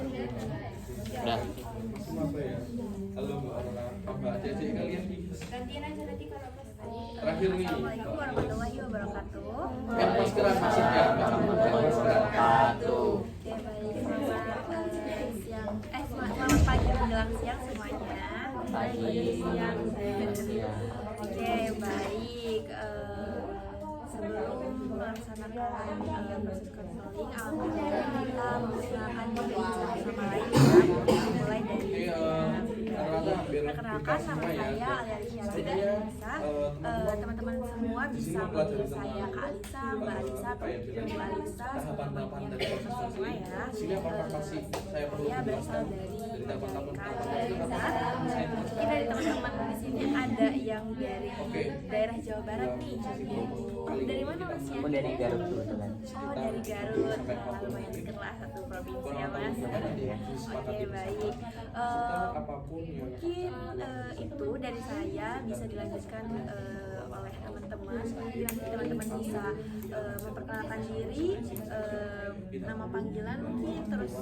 Udah. Apa ya? Halo Mbak Cece, kalian Gantian aja nanti kalau pas. terakhir nih. Assalamualaikum warahmatullahi wabarakatuh. Maskeran maksudnya, maskeran. Oke, baik. Selamat pagi menjelang siang semuanya. Siang. Oke, baik. Sebelum melaksanakan proses konseling, alhamdulillah kita memperkenalkan diri sama lain ya. Mulai dari perkenalkan, nama saya Alicia Alisa. Teman-teman semua bisa memanggil saya Kak Alisa, Mbak Alisa, atau Ibu Alisa, semuanya teman-teman semua ya. Saya berasal dari Majalengka, Jakarta. Mungkin dari teman-teman di sini ada yang dari daerah Jawa Barat nih. Dari mana Mas? Aku dari Garut kebetulan. Oh, dari Garut. Lumayan dekat lah, satu provinsi ya Mas. Oke, baik. Mungkin itu dari saya bisa dilanjutkan oleh teman-teman. Nanti teman-teman bisa memperkenalkan diri, nama panggilan mungkin, terus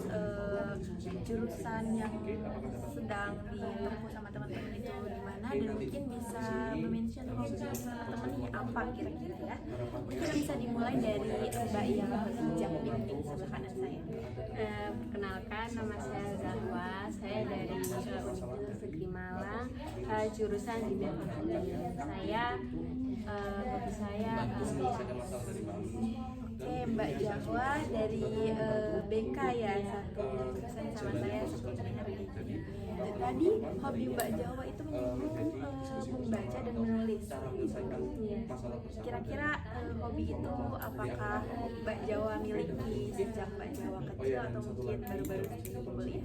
jurusan yang sedang ditempuh sama teman-teman itu di mana, dan mungkin bisa mention hobi teman-temannya apa kira-kira ya. Mungkin bisa dimulai dari Mbak yang bijak di sebelah kanan saya. Perkenalkan, nama saya Zahwa, saya dari Universitas Negeri Malang, jurusan di Bidang saya, hobi saya. Oke, Mbak Zahwa dari BK ya, satu jurusan sama saya sebenarnya. Tadi hobi Mbak Zahwa itu menyinggung membaca dan menulis. Kira-kira hobi itu apakah Mbak Zahwa miliki sejak Mbak Zahwa kecil atau mungkin baru-baru ini kuliah?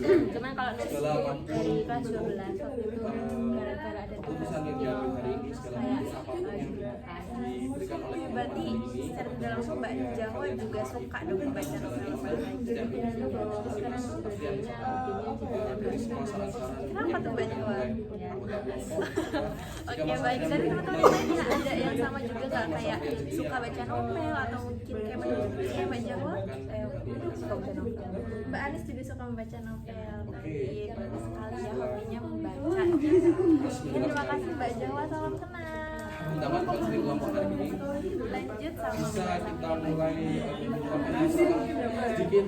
Cuman kalau dari kelas 12 waktu itu gara-gara ada tugas kayak Berarti secara tidak langsung Mbak Zahwa juga suka dong membaca novel-novel kayak gitu. sekarang belajarnya Kenapa tuh Mbak Zahwa? Oke, baik. Dari teman-teman lainnya ada yang sama juga nggak, kayak suka baca novel atau mungkin kayak Mbak Zahwa? Suka baca novel. Mbak Anis juga suka membaca novel. Baik, bagus sekali ya hobinya membaca. Terima kasih Mbak Zahwa, salam kenal. Teman-teman pasti kelompok hari ini Lanjut sama bisa kita mulai sedikit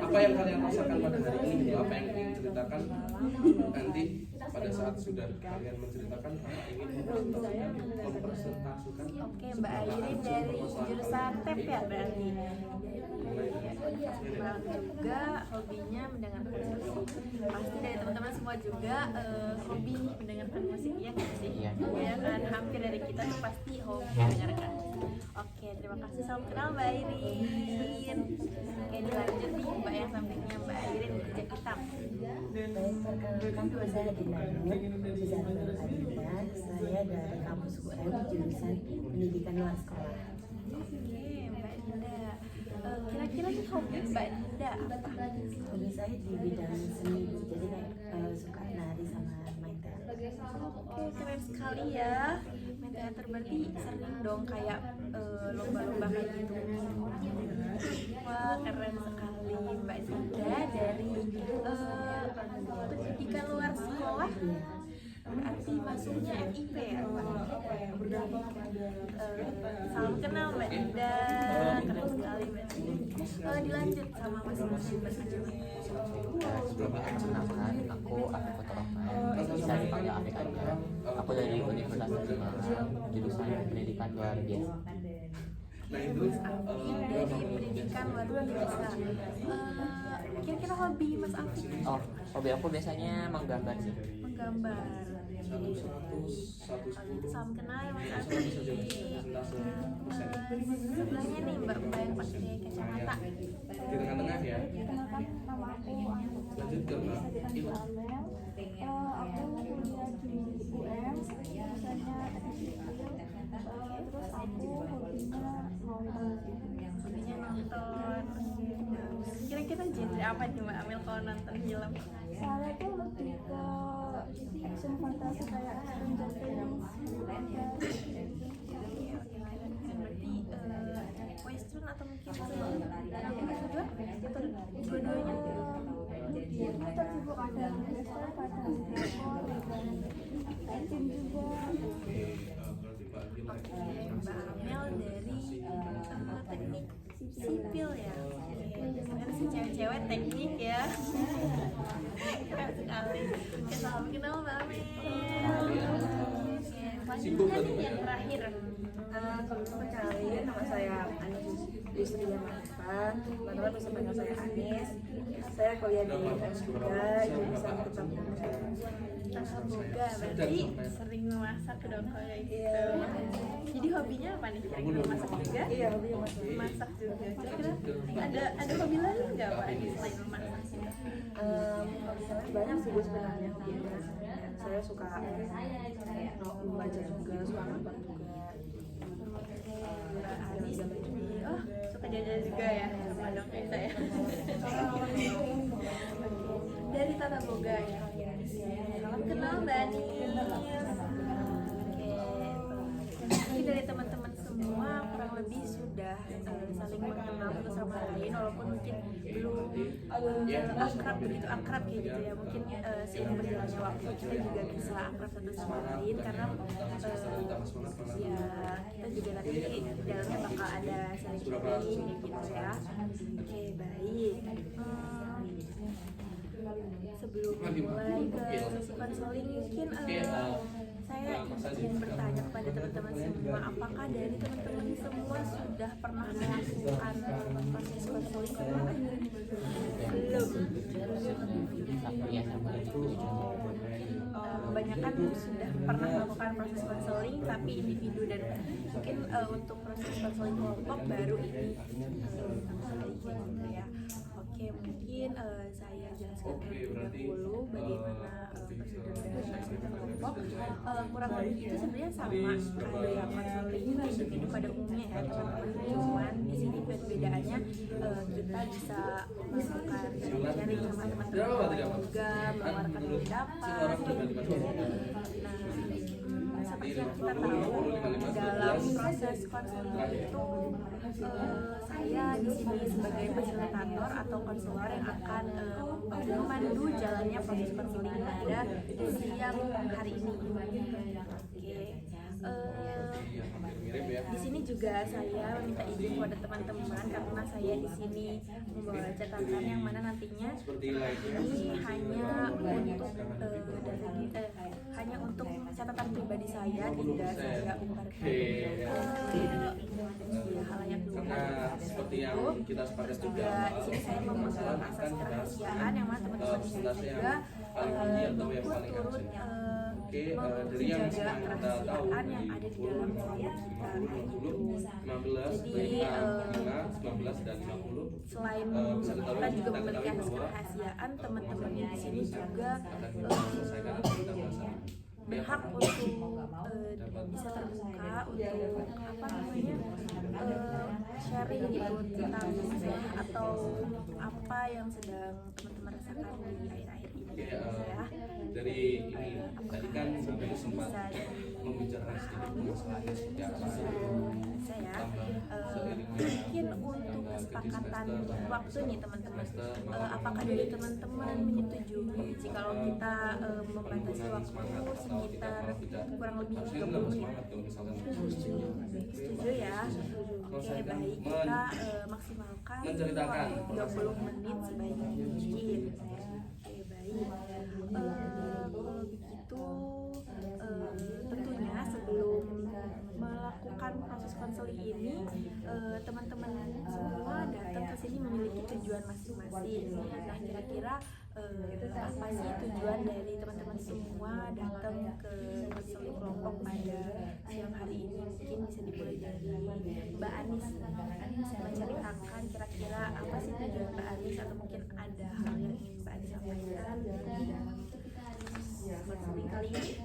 apa yang kalian rasakan pada hari ini, gitu. Apa yang ingin ceritakan nanti pada saat sudah kalian menceritakan apa ingin mempresentasikan. Oke, Mbak Airin dari jurusan TEP ya berarti. Juga hobinya mendengarkan musik. Pasti dari teman-teman semua juga hobi mendengarkan musik, ya nggak sih? Iya. Ya kan, hampir dari kita tuh pasti hobi mendengarkan. Oke, terima kasih, salam kenal Mbak Airin. Oke, dilanjut nih Mbak yang sampingnya, Mbak Airin jejak hitam. Perkenalkan, nama saya Dina Nur, saya dari kampus UM jurusan Pendidikan Luar Sekolah. Oke, Mbak Dinda. Kira-kira nih hobi Mbak Dinda apa? Hobi saya di bidang seni, jadi kayak suka nari sama main teater. Oke, keren sekali ya. Main teater berarti sering dong kayak lomba-lomba kayak gitu. Wah, keren sekali Mbak Dinda dari pendidikan luar sekolah. Berarti masuknya FIP ya Pak? Salam kenal Mbak Dinda, keren sekali Mbak Dinda. Dilanjut sama masing-masing Mbak Dinda. Sebelum perkenalkan, aku Afif Fotorahman, bisa dipanggil Afif aja. Aku dari Universitas Negeri Malang, jurusan Pendidikan Luar Biasa. Dari pendidikan luar biasa. Kira-kira hobi Mas Afif? Oh, hobi aku biasanya menggambar sih. Menggambar. Salam kenal ya Mas Afif. Sebelahnya nih Mbak yang pakai kacamata. Di tengah-tengah ya. Nama aku Lanjut ke Mbak Ibu. aku kuliah di UM, jurusannya teknik sipil. Terus aku hobinya nonton. Hobinya nonton. Kira-kira genre apa nih Mbak Amel kalau nonton film? Saya tuh lebih ke action fantasi kayak Stranger Things. mungkin atau dua-duanya? Aku terjebak ada investor, kadang rekor, kadang pensiun juga. Berarti Mbak Agil Oke, Mbak Amel dari teknik sipil ya. Kan si cewek-cewek teknik ya. Keren sekali. Oke, salam kenal Mbak Amel. Oke, Sibuk selanjutnya berarti, Mbak, ya? yang terakhir. Kalau sekali nama saya Anis Yusri Yamanifah, teman-teman bisa panggil saya Anis. Saya kuliah di FMK jurusan Ketahanan. Semoga berarti sering memasak dong kayak gitu. Jadi hobinya apa nih? Kira-kira masak juga? Iya, hobinya masak. Masak juga. Kira-kira ada hobi lain nggak Pak di selain memasak sih? Hobi saya banyak sih Bu sebenarnya hobinya. Saya suka membaca juga, suka nonton juga. Mbak Anis oh suka jajan juga ya sama dong kayak saya. Dari Tata Boga ya. Salam kenal Mbak Anis. Oke, mungkin dari teman-teman semua kurang lebih sudah saling mengenal satu sama lain walaupun mungkin belum akrab begitu akrab kayak gitu ya. Mungkin seiring berjalannya waktu kita juga bisa akrab satu sama lain karena ya kita juga nanti di dalamnya bakal ada sharing gitu ya. Oke, baik. Sebelum mulai ke sesi konseling mungkin saya ingin bertanya kepada teman-teman semua, apakah dari teman-teman semua sudah pernah melakukan proses konseling sebelumnya? Belum. Satu ya sama itu. Kebanyakan sudah pernah melakukan proses konseling tapi individu dan mungkin untuk proses konseling kelompok baru ini gitu ya. Oke, mungkin saya jelaskan terlebih dahulu bagaimana prosedur dari konseling kelompok. Kurang lebih itu sebenarnya sama kayak konseling individu pada umumnya ya teman-teman. Cuman di sini perbedaannya kita bisa melakukan sharing sama teman-teman juga mengeluarkan pendapat. Nah, seperti yang kita tahu dalam proses konseling itu saya di sini sebagai fasilitator atau konselor yang akan memandu jalannya proses konseling pada siang hari ini. Oke. Di sini juga saya meminta izin kepada teman-teman karena saya di sini membawa catatan yang mana nantinya ini hanya untuk catatan pribadi saya, tidak saya umbarkan halayak karena seperti yang kita sepakat juga di sini saya memegang asas kerahasiaan yang mana teman-teman di sini juga ikut turut dari yang menjaga kita tahu kerahasiaan yang ada di dalam kelompok kita kayak gitu. 15, Jadi 19 dan 50 selain kita juga memiliki asas kerahasiaan, teman-teman di sini juga berhak untuk bisa terbuka untuk apa namanya sharing gitu tentang atau apa yang sedang teman-teman rasakan di akhir-akhir ini ya. Dari ini tadi kan sampai sempat membicarakan sedikit masalahnya seperti apa Saya mungkin untuk kesepakatan waktu nih teman-teman, apakah dari teman-teman menyetujui jika kita membatasi waktu sekitar kurang lebih 30 menit? Setuju ya. Oke, baik, kita maksimalkan waktu 30 menit sebaik mungkin. Oke, baik. Kalau begitu tentunya sebelum melakukan proses konseling ini teman-teman semua datang ke sini memiliki tujuan masing-masing. Nah, kira-kira apa sih tujuan dari teman-teman semua datang ke konseling kelompok pada siang hari ini? Mungkin bisa dimulai dari Mbak Anis. Menceritakan kira-kira apa sih tujuan Mbak Anis atau mungkin ada hal yang ingin Mbak Anis sampaikan? Konseling kali ini.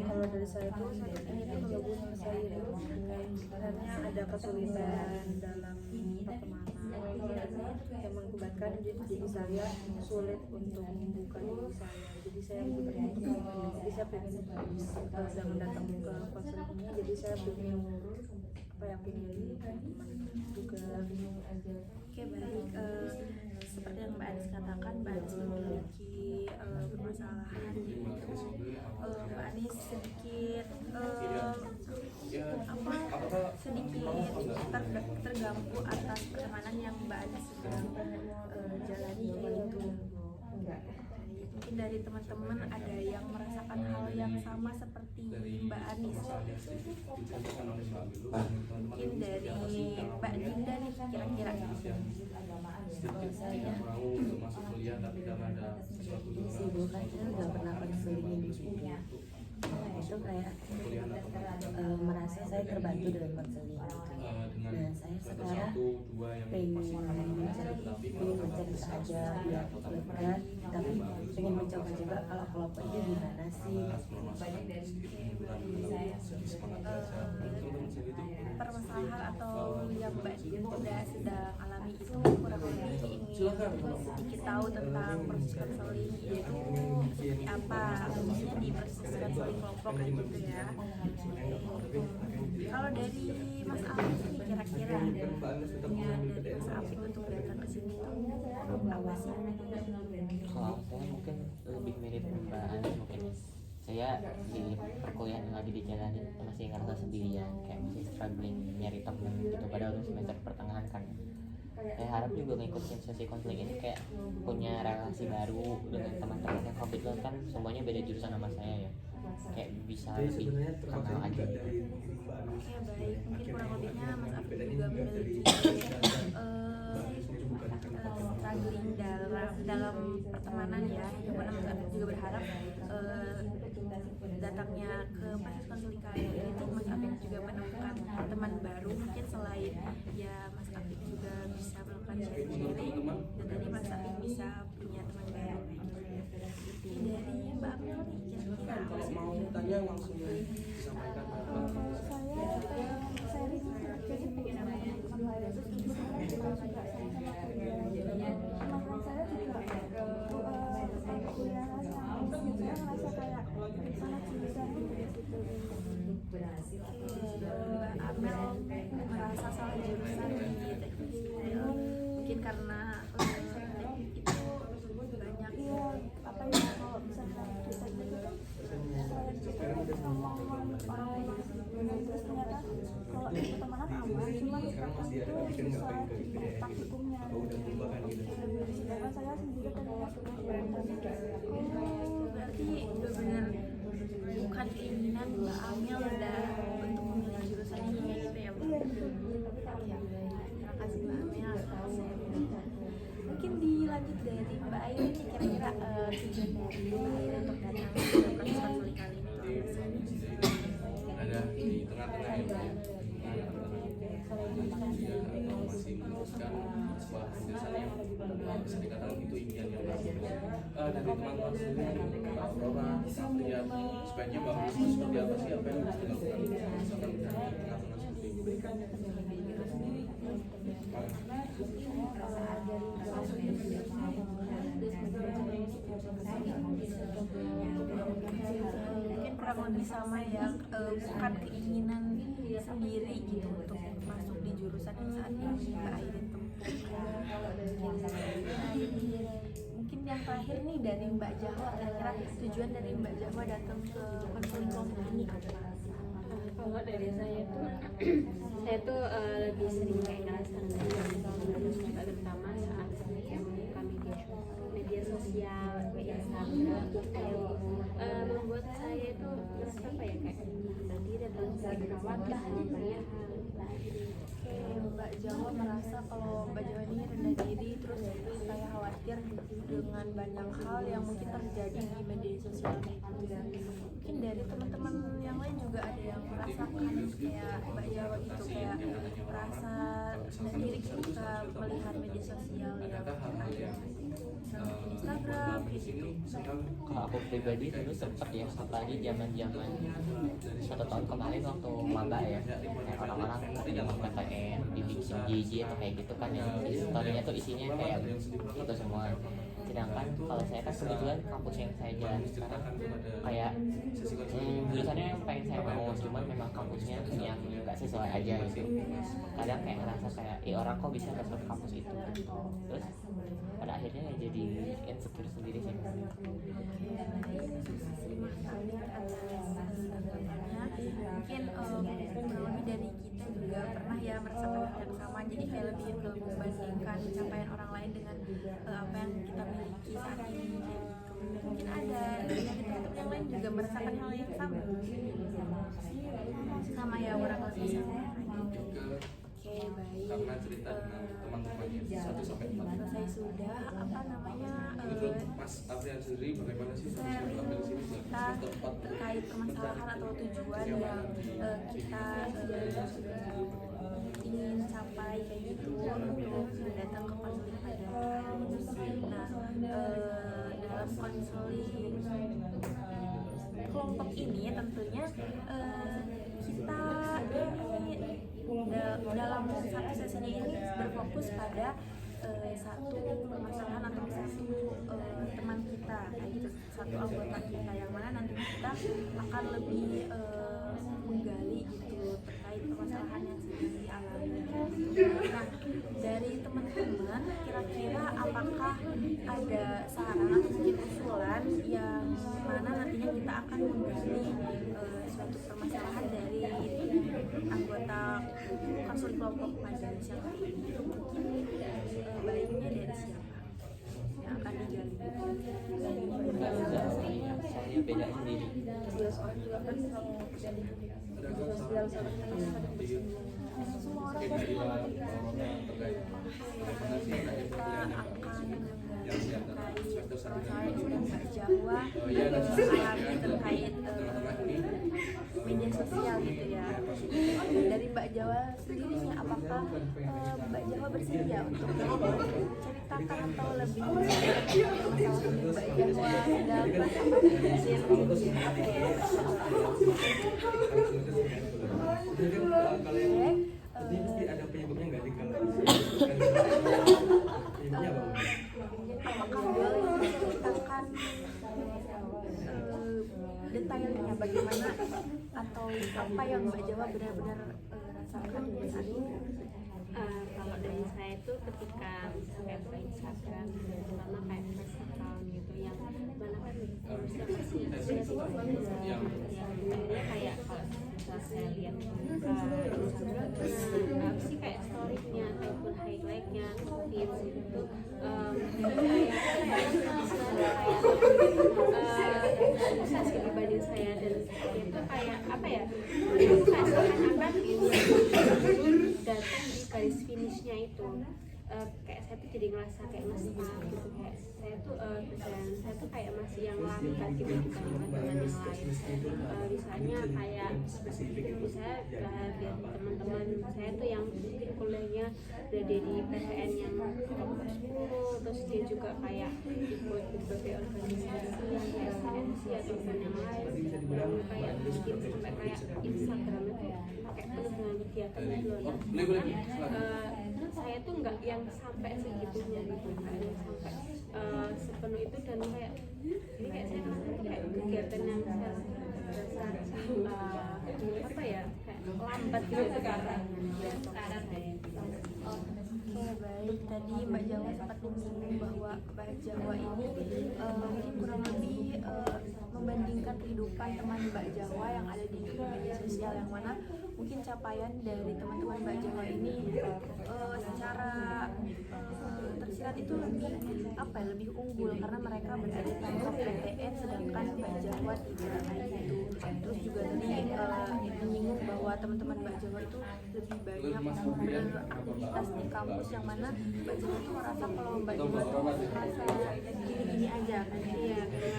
Kalau dari saya tuh saya ingin menggabung saya sebenarnya ada kesulitan dalam pertemanan yang mengakibatkan jadi saya sulit untuk membuka diri saya. Jadi saya pengen dengan datang ke konseling ini. Jadi saya pengen yang pilih teman juga. Oke baik, seperti yang Mbak Anis katakan, Mbak Anis memiliki permasalahan. Mbak Anis sedikit terganggu atas pertemanan yang Mbak Anis sedang jalani yaitu mungkin dari teman-teman ada yang merasakan hal yang sama seperti Mbak Anis. Mungkin dari Mbak Dinda nih kira-kira. sedikit mau untuk masuk kuliah tapi karena ada sesuatu Kesibukan saya nggak pernah konseling itu kayak merasa saya terbantu dengan konseling gitu. Nah saya sekarang pengen bercerita aja biar lega, tapi pengen mencoba juga kalau kelompok itu gimana sih. Permasalahan atau yang Mbak Dinda sedang alami itu kurang lebih ingin sedikit tahu tentang proses konseling itu seperti apa, khususnya di proses konseling kelompok kayak gitu ya. Kalau dari Mas Apik nih kira-kira tujuan dari Mas Apik untuk datang ke sini tuh apa sih? Kalau saya mungkin lebih mirip Mbak Anis mungkin. Saya di perkuliahan lagi dijalani masih ngerasa sendirian, kayak masih struggling nyari temen gitu, padahal udah semester pertengahan kan. Saya harap juga ngikutin sesi konseling ini kayak punya relasi baru dengan teman-teman yang kebetulan kan semuanya beda jurusan sama saya ya, kayak bisa lebih kenal aja gitu. Oke baik, mungkin kurang lebihnya Mas Apik juga memiliki struggling dalam pertemanan ya, yang mana Mas Apik juga berharap datangnya ke proses konseling kali ini tuh Mas Apik juga menemukan teman baru, mungkin selain ya Mas Apik juga bisa melakukan sharing dan tadi Mas Apik bisa punya teman baru. Dari Mbak Amel nih kira-kira apa sih mau tanya langsung disampaikan. Saya sharing jadi pengen saya juga teman saya juga kuliah saya ngerasa kayak sangat susah gitu. Mbak Amel merasa salah jurusan di teknik sipil mungkin karena itu banyak Iya, apa ya kalau misalnya kita gitu kan kita ngomong orang terus ternyata kalau di pertemanan aman, cuma itu susah di praktikumnya. Sedangkan saya sendiri ternyata suka berarti benar-benar bukan keinginan Mbak Amel untuk memilih jurusan ini kayak gitu ya Mbak? Oke, terima kasih Mbak Amel. Mungkin dilanjut dari Mbak Ayu nih kira-kira tujuan dari Mbak Ayu untuk datang ke proses konseling kali ini tuh apa sih? Ada di tengah-tengah ya, dia masih meneruskan sebuah penjelasan yang bisa dikatakan itu impian yang bagus. Dari teman-teman sendiri, Mbak Aurora, lihat sebaiknya Mbak Aurora seperti apa sih, apa yang harus dilakukan misalkan di tengah-tengah seperti ini. Mungkin kurang lebih sama ya, bukan keinginan sendiri gitu untuk masuk di jurusan yang saat ini Mbak Airin tempuh. Mungkin yang terakhir nih dari Mbak Jahwa, kira-kira tujuan dari Mbak Jahwa datang ke konseling kelompok ini apa? Kalau dari saya tuh saya tuh lebih sering kayak ngerasa terus juga terutama saat saya membuka media sosial kayak Instagram yang membuat saya itu merasa apa ya kayak nanti datang perawat lah banyak Mbak Jawa merasa kalau Mbak Jawa ini rendah diri, terus saya khawatir dengan banyak hal yang mungkin terjadi di media sosial itu. Mungkin dari teman-teman yang lain juga ada yang merasakan kayak Mbak Jawa itu kayak merasa rendah diri ketika melihat media sosial yang ada di Instagram gitu. Kalau aku pribadi dulu sempet ya, apalagi zaman-zaman 1 tahun kemarin waktu maba ya, kayak orang-orang yang PTN, dibikin JJ atau kayak gitu kan, yang story-nya tuh isinya kayak itu semua. sedangkan kalau saya kan kebetulan kampus yang saya jalan sekarang kayak jurusannya yang pengen saya mau, cuman memang kampusnya yang nggak sesuai aja gitu. Kadang kayak ngerasa kayak orang kok bisa dapet kampus itu gitu. Terus pada akhirnya ya jadi insecure sendiri sih. Mungkin lebih dari kita juga pernah ya merasakan hal yang sama, jadi kayak lebih membandingkan pencapaian orang lain dengan apa yang kita miliki saat ini kayak gitu. Mungkin ada dari teman-teman yang lain juga merasakan hal yang sama ya, orang lebih sama gitu. Oke, baik. Karena cerita dengan teman-temannya 1 sampai 4. Selesai sudah apa namanya Menurut Mas Afrian sendiri bagaimana sih solusi ambil sini kita terkait permasalahan atau tujuan yang kita ingin capai kayak gitu untuk datang ke konseling pada dalam konseling kelompok ini tentunya kita ini dalam satu sesinya ini berfokus pada satu permasalahan atau satu teman kita, gitu, satu anggota kita yang mana nanti kita akan lebih menggali gitu terkait permasalahan yang sedang dialami. Nah, dari teman-teman kira-kira apakah ada saran atau mungkin usulan yang mana nantinya kita akan menggali suatu permasalahan dari anggota konseling kelompok majelis yang hari ini? Baiknya dari siapa yang akan digali? Soalnya beda sendiri. Ya soalnya juga kan sosial sama semua orang pasti Jawa alami terkait media sosial gitu ya. Dari Mbak Jawa sendiri nih, apakah Mbak Jawa bersedia untuk ceritakan atau lebih masalah Mbak Jawa dapat Jadi pasti ada penyebabnya nggak sih kalau penyebabnya apa? apakah boleh diceritakan detailnya bagaimana atau apa yang Mbak Jawa benar-benar rasakan saat ini? Kalau dari saya itu ketika misalnya ke Instagram, terutama kayak first account gitu, yang mana kan harusnya masih yang akhirnya kayak kalau saya lihat Instagramnya, apa sih kayak story-nya ataupun highlight-nya, feeds gitu, kayak bisa sih dibanding saya, dan itu kayak apa ya, kayak seakan-akan datang di garis finishnya itu kayak saya tuh jadi ngerasa kayak masih gitu, kayak saya tuh kerjaan saya tuh kayak masih yang lambat gitu dibandingkan dengan yang lain. Misalnya kayak misalnya lihat teman-teman saya tuh yang mungkin kuliahnya udah di PTN yang kelompok 10, terus dia juga kayak ikut berbagai organisasi yang kayak SNC ataupun yang lain, kayak bikin sampai kayak Instagram itu pakai penuh dengan kegiatan gitu loh. Saya tuh nggak yang sampai segitunya gitu, nggak yang sampai sepenuh itu, dan kayak ini kayak saya rasa kayak kegiatan yang saya rasa apa ya, kayak lambat gitu karena Oke, baik. Tadi Mbak Jawa sempat menyinggung bahwa Mbak Jawa ini mungkin kurang lebih membandingkan kehidupan teman Mbak Jawa yang ada di media sosial, yang mana mungkin capaian dari teman-teman Mbak Jawa ini secara tersirat itu lebih unggul karena mereka berada di top PTN, sedangkan Mbak Jawa tidak kayak gitu. Terus juga tadi menyinggung bahwa teman-teman Mbak Jawa itu lebih banyak beraktivitas di kampus, yang mana Mbak Jawa itu merasa kalau Mbak Jawa itu merasa gini-gini aja kan. Iya, kayak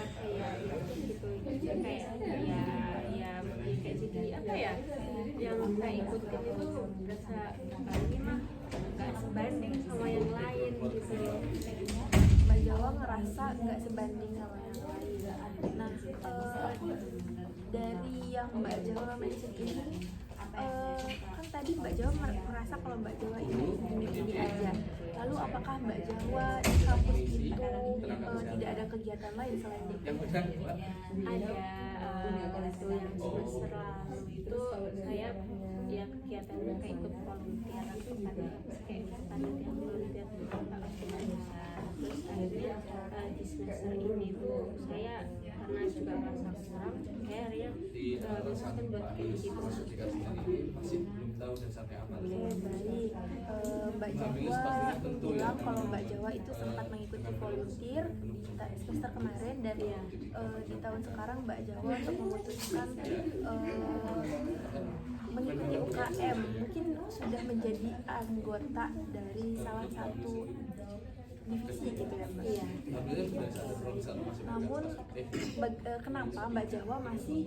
gitu, kayak kayak jadi apa ya, yang kayak ikutin itu berasa ini mah nggak sebanding sama yang lain gitu. Mbak Jawa ngerasa nggak sebanding sama yang lain. Nah, dari yang Mbak Jawa mention ini, kan tadi Mbak Jawa merasa kalau Mbak Jawa ini gini-gini aja. Lalu apakah Mbak Jawa di kampus itu tidak ada kegiatan lain selain itu? Yang benar Mbak. Ada waktu yang semester lalu itu saya ya kegiatannya kayak ikut volunteer atau kayak panitia volunteer di beberapa organisasi. Terus akhirnya di semester ini tuh saya karena juga merasa kurang, kayak akhirnya memutuskan buat kayak gitu. Masih belum tahu dan sampai apa. Baik, Mbak Jawa bilang kalau Mbak Jawa itu sempat mengikuti volunteer di semester kemarin dan di tahun sekarang Mbak Jawa untuk memutuskan mengikuti UKM, mungkin sudah menjadi anggota dari salah satu divisi gitu ya Mbak. Iya. Namun kenapa Mbak Jawa masih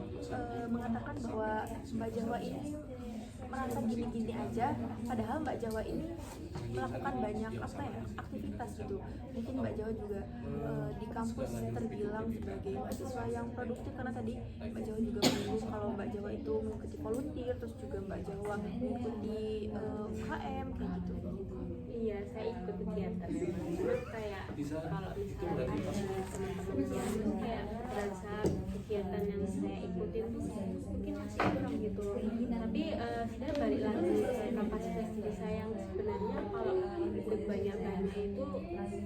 mengatakan bahwa Mbak Jawa ini merasa gini-gini aja, padahal Mbak Jawa ini melakukan banyak aktivitas gitu. Mungkin Mbak Jawa juga di kampus terbilang sebagai mahasiswa yang produktif, karena tadi Mbak Jawa juga menyebut kalau Mbak Jawa itu mengikuti volunteer, terus juga Mbak Jawa mengikuti UKM kayak gitu. Iya, saya ikut kegiatan. Cuman kayak kalau misalnya ada teman-teman yang kayak berasa kegiatan yang saya ikutin tuh mungkin masih kurang gitu. Tapi saya balik lagi ke kapasitas diri saya yang sebenarnya kalau ikut banyak-banyak itu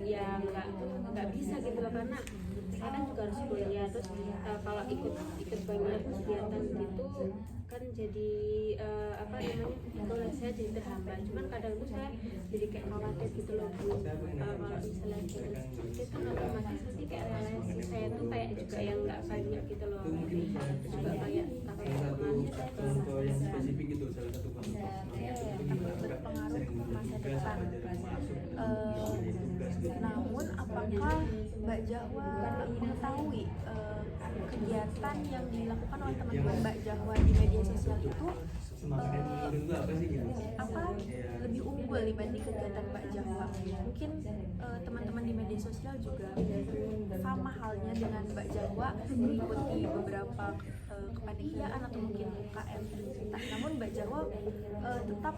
ya nggak bisa gitu loh, karena saya kan juga harus kuliah. Terus kalau ikut banyak kegiatan gitu kan jadi apa namanya, kalau saya jadi terhambat. Cuman kadang tuh saya jadi kayak khawatir gitu loh, kalau misalnya itu kan otomatis nanti kayak relasi saya tuh kayak juga yang nggak banyak gitu loh, juga kayak takut contoh yang spesifik itu salah satu berpengaruh ke masa depan. Namun apakah Mbak Jawa mengetahui kegiatan yang dilakukan oleh teman-teman Mbak Jawa di media sosial itu lebih unggul dibanding kegiatan Mbak Jawa? Mungkin teman-teman di media sosial juga sama halnya dengan Mbak Jawa mengikuti beberapa kepanitiaan atau mungkin UKM. Namun Mbak Jawa tetap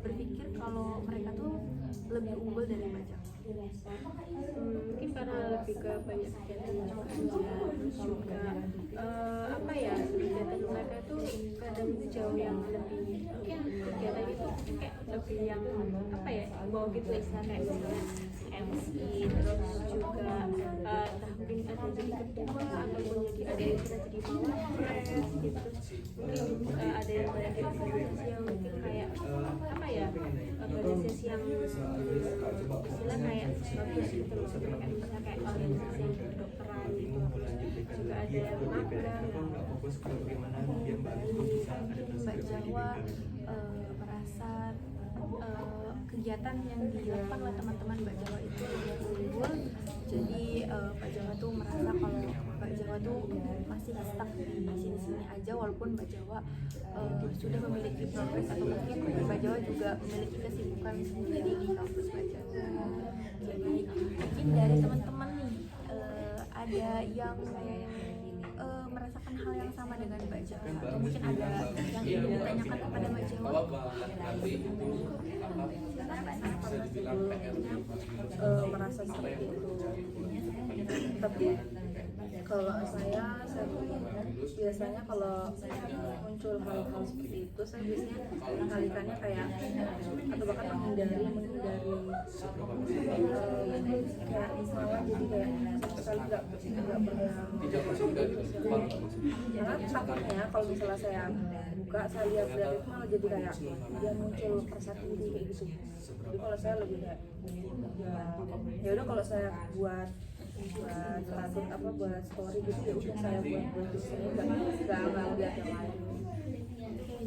berpikir kalau mereka tuh lebih unggul dari Mbak Jawa. Mungkin karena lebih ke banyak kegiatan juga aja, terus juga apa ya, kegiatan mereka tuh kadang tuh jauh yang lebih, mungkin kegiatan itu kayak lebih yang apa ya, mau gitu istilah kayak misalnya MC, terus juga mungkin ada jadi ketua ataupun ada yang bisa jadi mawapres gitu. Mungkin ada yang jadi organisasi yang mungkin kayak apa ya, organisasi yang istilah kayak bagus gitu loh, kayak misalnya kayak organisasi yang kedokteran gitu. Juga ada yang magang. Mbak Jawa merasa kegiatan yang dilakukan oleh teman-teman Mbak Jawa itu lebih unggul. Jadi Mbak Jawa tuh merasa kalau Mbak Jawa tuh masih stuck di sini-sini aja, walaupun Mbak Jawa sudah memiliki progres atau mungkin Mbak Jawa juga memiliki kesibukan sendiri di kampus Mbak Jawa. Jadi mungkin dari teman-teman nih ada yang merasakan hal yang sama dengan Mbak Jawa, atau mungkin ada yang ingin ditanyakan kepada Mbak Jawa? Merasa seperti itu. Tapi kalau saya biasanya kalau muncul hal-hal seperti itu, saya biasanya mengalihkannya kayak atau bahkan menghindari kayak misalnya jadi kayak sekali nggak pernah, karena takutnya kalau misalnya saya buka, saya lihat itu malah jadi kayak dia muncul persepsi kayak gitu. Jadi kalau saya lebih kayak ya udah, kalau saya buat status buat story gitu ya udah saya buat saya nggak lihat yang lain.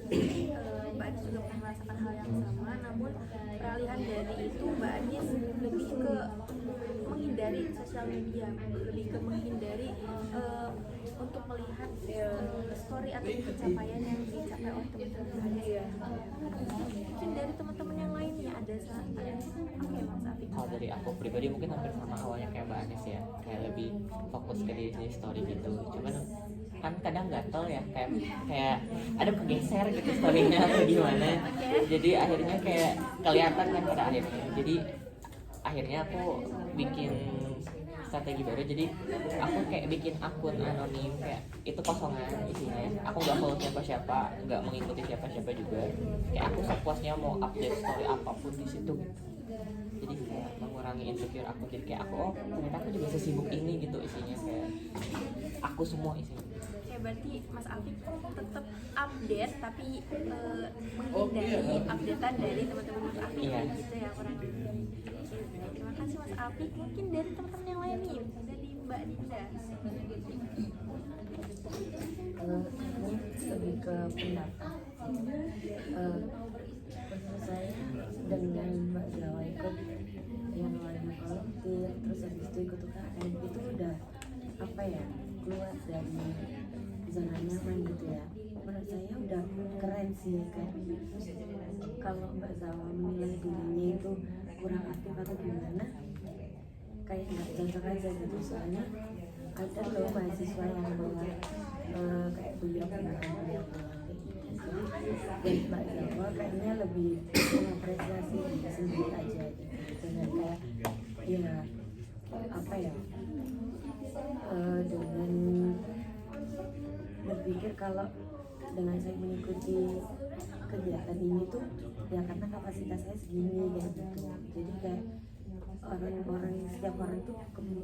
Jadi Mbak Anis juga pernah merasakan hal yang sama, namun peralihan dari itu Mbak Anis lebih ke menghindari sosial media, lebih ke menghindari untuk melihat story atau pencapaian yang dicapai oleh teman-teman. Mungkin dari teman-teman yang lainnya ada apa ya Mas Afif? Kalau dari aku pribadi mungkin hampir sama awalnya kayak Mbak Anis ya, kayak lebih fokus ke di story gitu. Cuman kan kadang gatel ya, kayak ada kegeser gitu storynya atau gimana. Jadi akhirnya kayak kelihatan kan pada akhirnya. Jadi akhirnya aku bikin strategi baru, jadi aku kayak bikin akun anonim, kayak itu kosongan isinya, aku nggak follow siapa-siapa, nggak mengikuti siapa-siapa juga, kayak aku sepuasnya mau update story apapun di situ gitu. Jadi kayak mengurangi insecure aku, jadi kayak aku, oh ternyata aku juga sesibuk ini gitu, isinya kayak aku semua isinya. Oke, berarti Mas Afik tetap update tapi menghindari updatean dari teman-teman Mas Afik gitu ya kurang lebih. Terima kasih Mas Afik. Mungkin dari teman-teman yang lain nih, dari Mbak Dinda. Lebih ke pendapat. Menurut saya dengan Mbak Jawa ikut yang lain kolektif, terus habis itu ikut UKM, itu udah apa ya, keluar dari zona nyaman gitu ya. Menurut saya udah keren sih, kayak kalau Mbak Zawa menilai dirinya itu kurang aktif atau gimana, kayak nggak cocok aja gitu. Soalnya ada loh mahasiswa yang bawa kayak beliau kayak gitu. Dan Mbak Zawa kayaknya lebih mengapresiasi diri sendiri aja gitu. Dengan kayak ya apa ya, dengan berpikir kalau dengan saya mengikuti kegiatan ini tuh ya karena kapasitas saya segini kayak gitu. Jadi kayak setiap orang tuh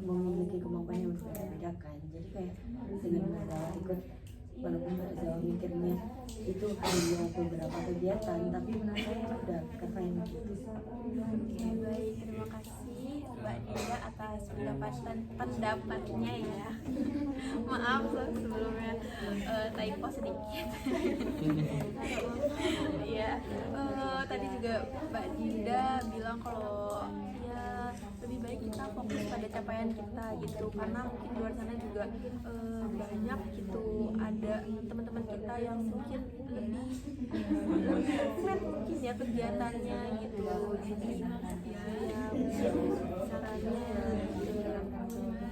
memiliki kemampuan yang berbeda kan. Jadi kayak dengan Mbak Zawa ikut, walaupun Mbak Zawa mikirnya itu hanya beberapa kegiatan, tapi menurut saya itu udah keren gitu. Oke, baik, terima kasih Mbak Dinda atas pendapatnya ya. Maaf sebelumnya typo sedikit. Ya, tadi juga Mbak Dinda bilang kalau ya lebih baik kita fokus pada capaian kita gitu, karena mungkin di luar sana juga banyak gitu, ada teman-teman kita yang mungkin lebih keren mungkin ya kegiatannya gitu. Jadi ya caranya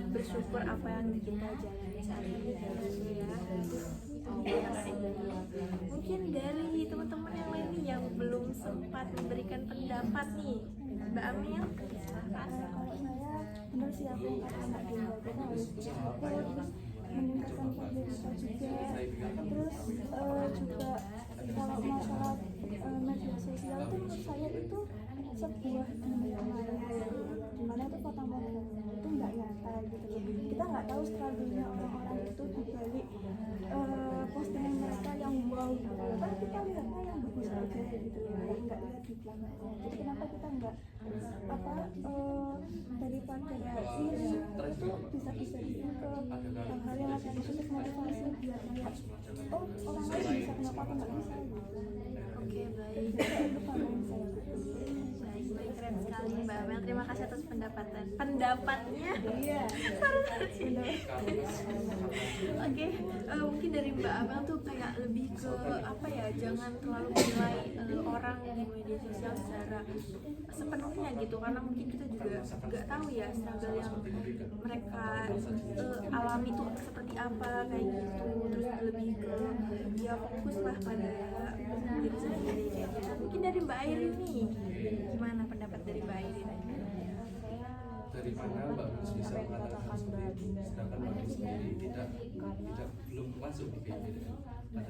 bersyukur apa yang kita jalani saat ini gitu ya. Mungkin dari teman-teman yang lain nih yang belum sempat memberikan pendapat nih, Mbak Amel. Kalau saya benar sih, aku anak juga harus bersyukur, terus meningkatkan kualitas juga. Terus juga kalau masalah media sosial itu menurut saya itu sebuah dunia maya, dimana itu kota modern itu nggak nyata gitu. Kita nggak tahu struggle-nya orang-orang itu di balik postingan mereka yang wow gitu. Kan kita lihatnya yang bagus aja gitu ya, nggak lihat di belakangnya. Jadi kenapa kita nggak daripada iri itu bisa dijadiin ke hal-hal yang ada positif, motivasi biar kayak oh orang lain bisa, kenapa aku nggak bisa gitu. Oke, baik. Itu pandangan saya. Baik, keren sekali Mbak Amel. Terima kasih atas pendapatnya. Iya. Oke, mungkin dari Mbak Amel tuh kayak lebih ke apa ya, jangan terlalu menilai orang di media sosial secara sepenuhnya gitu, karena mungkin kita juga nggak tahu ya struggle yang mereka alami tuh seperti apa kayak gitu. Terus lebih ke ya fokuslah pada diri sendiri kayak gitu. Mungkin dari Mbak Airin nih, gimana pendapat dari Mbak Airin? Dari mana Mbak Mus bisa mengatakan seperti itu, sedangkan Mbak Mus sendiri tidak belum masuk di PTN.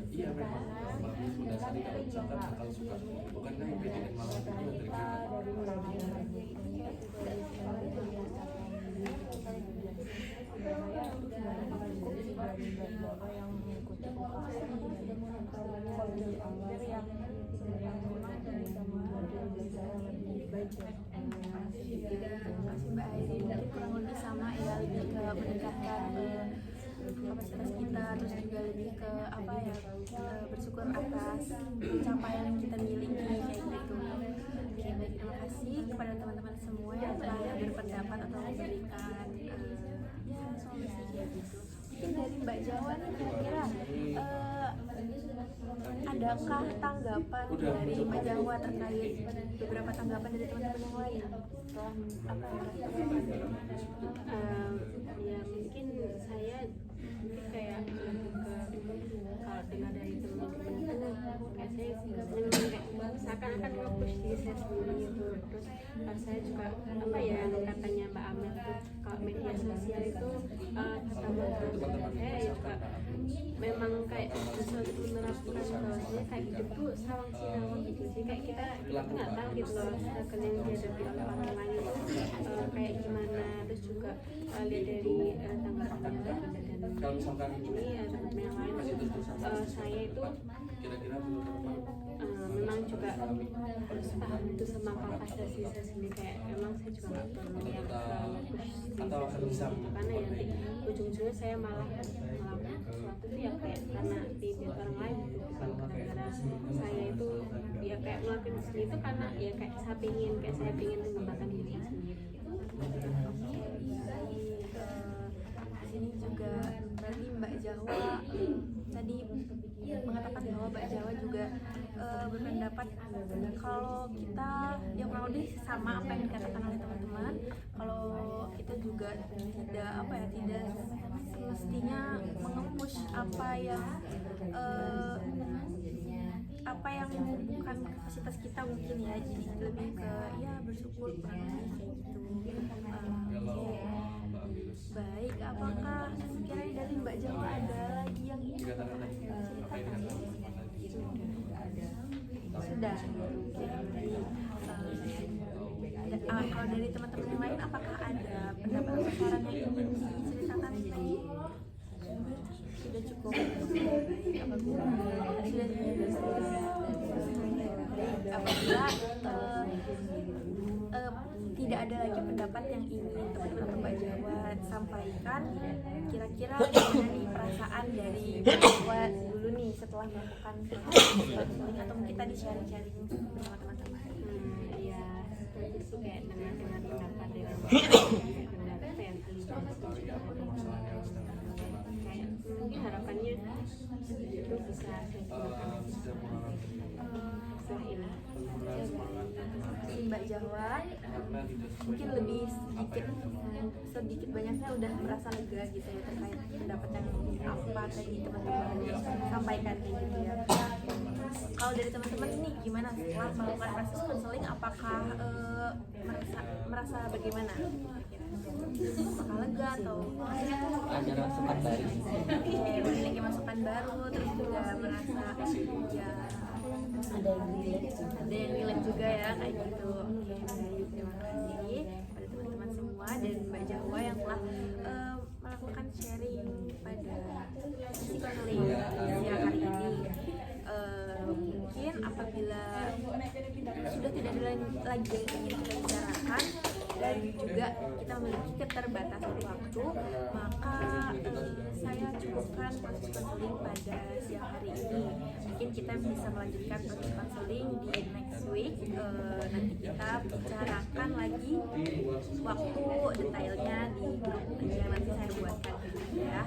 Iya memang Mbak Mus mendasari kalau misalkan akal suka, bukankah yang PTN malah itu dari kita. Yang mengikuti Terima kasih Mbak Airin. Kurang lebih sama ya, lebih ke meningkatkan kapasitas kita, terus juga lebih ke apa ya, bersyukur atas pencapaian yang kita miliki kayak gitu. Oke, baik, terima kasih kepada teman-teman semua yang telah berpendapat atau memberikan ya solusi kayak gitu. Mungkin dari Mbak Jawa nih, kira-kira adakah tanggapan dari Mbak Jawa terkait beberapa tanggapan dari teman-teman yang lain setelah apa ya mungkin saya Mungkin kayak lebih ke kalau dengar dari teman-teman itu kayak saya seneng kayak seakan-akan nge-push diri saya sendiri gitu. Terus saya juga apa ya yang katanya Mbak Amel tuh kalau media sosial itu pertama saya juga memang kayak bisa menerapkan bahwasanya kayak hidup tuh sawang sinawang gitu sih, kayak kita nggak tahu gitu loh struggle yang dihadapi oleh orang lain itu kayak gimana. Terus juga lihat dari tanggapannya dan Kalau misalkan ini teman-teman yang lain saya itu kira-kira memang juga harus paham itu sama kapasitas saya sendiri, kayak memang saya juga nggak perlu yang terlalu push diri saya sendiri gitu, karena ya nanti ujung-ujungnya saya malah melakukan sesuatu itu ya kayak karena dibuat orang lain gitu, bukan gara-gara saya itu ya kayak melakukan sendiri itu karena ya kayak saya pingin mengembangkan diri saya sendiri gitu. Di sini juga berarti Mbak Jawa tadi mengatakan bahwa Mbak Jawa juga berpendapat kalau kita ya kurang lebih sama apa yang dikatakan oleh teman-teman, kalau kita juga tidak tidak semestinya mengepush apa yang bukan kapasitas kita mungkin ya, jadi lebih ke ya bersyukur kurang lebih kayak gitu. Baik, apakah sekiranya dari Mbak Jawa ada lagi yang ingin ceritakan? Sudah. Kalau dari teman-teman yang lain, apakah ada pendapat atau saran yang ingin diceritakan? Sudah cukup. Apabila tidak ada lagi pendapat yang ingin teman-teman atau Mbak Jawa sampaikan, kira-kira gimana nih perasaan dari Mbak Jawa dulu nih setelah melakukan counseling, atau mungkin tadi sharing-sharing bersama teman-teman? Ya setuju sih, kayak dengan pendapat dari pendapat yang kayak mungkin harapannya itu bisa saya gunakan setelah ini. Mbak Jawa mungkin lebih sedikit banyaknya udah merasa lega gitu ya terkait pendapat yang apa tadi teman-teman sampaikan gitu ya. Kalau dari teman-teman ini gimana setelah melakukan proses konseling, apakah merasa bagaimana? Apakah lega atau Ada masukan baru. memiliki masukan baru, terus juga merasa ya ada yang relate juga. ada yang relate juga ya kayak gitu. Oke, baik, terima kasih pada teman-teman semua dan Mbak Jawa yang telah melakukan sharing pada sesi konseling siang hari ini. Mungkin apabila sudah tidak ada lagi yang ingin kita bicarakan dan juga kita memiliki keterbatasan waktu, maka saya cukupkan proses konseling pada siang hari ini. Mungkin kita bisa melanjutkan proses konseling di next week. Nanti kita bicarakan lagi waktu detailnya di grup yang nanti saya buatkan ya.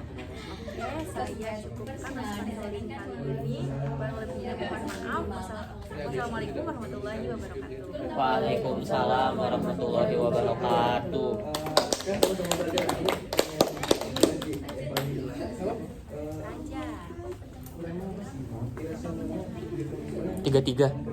Oke, saya cukupkan proses konseling kali ini. Kurang lebihnya mohon maaf. Wassalamualaikum warahmatullahi wabarakatuh. Waalaikumsalam warahmatullahi wabarakatuh. Raja. 33.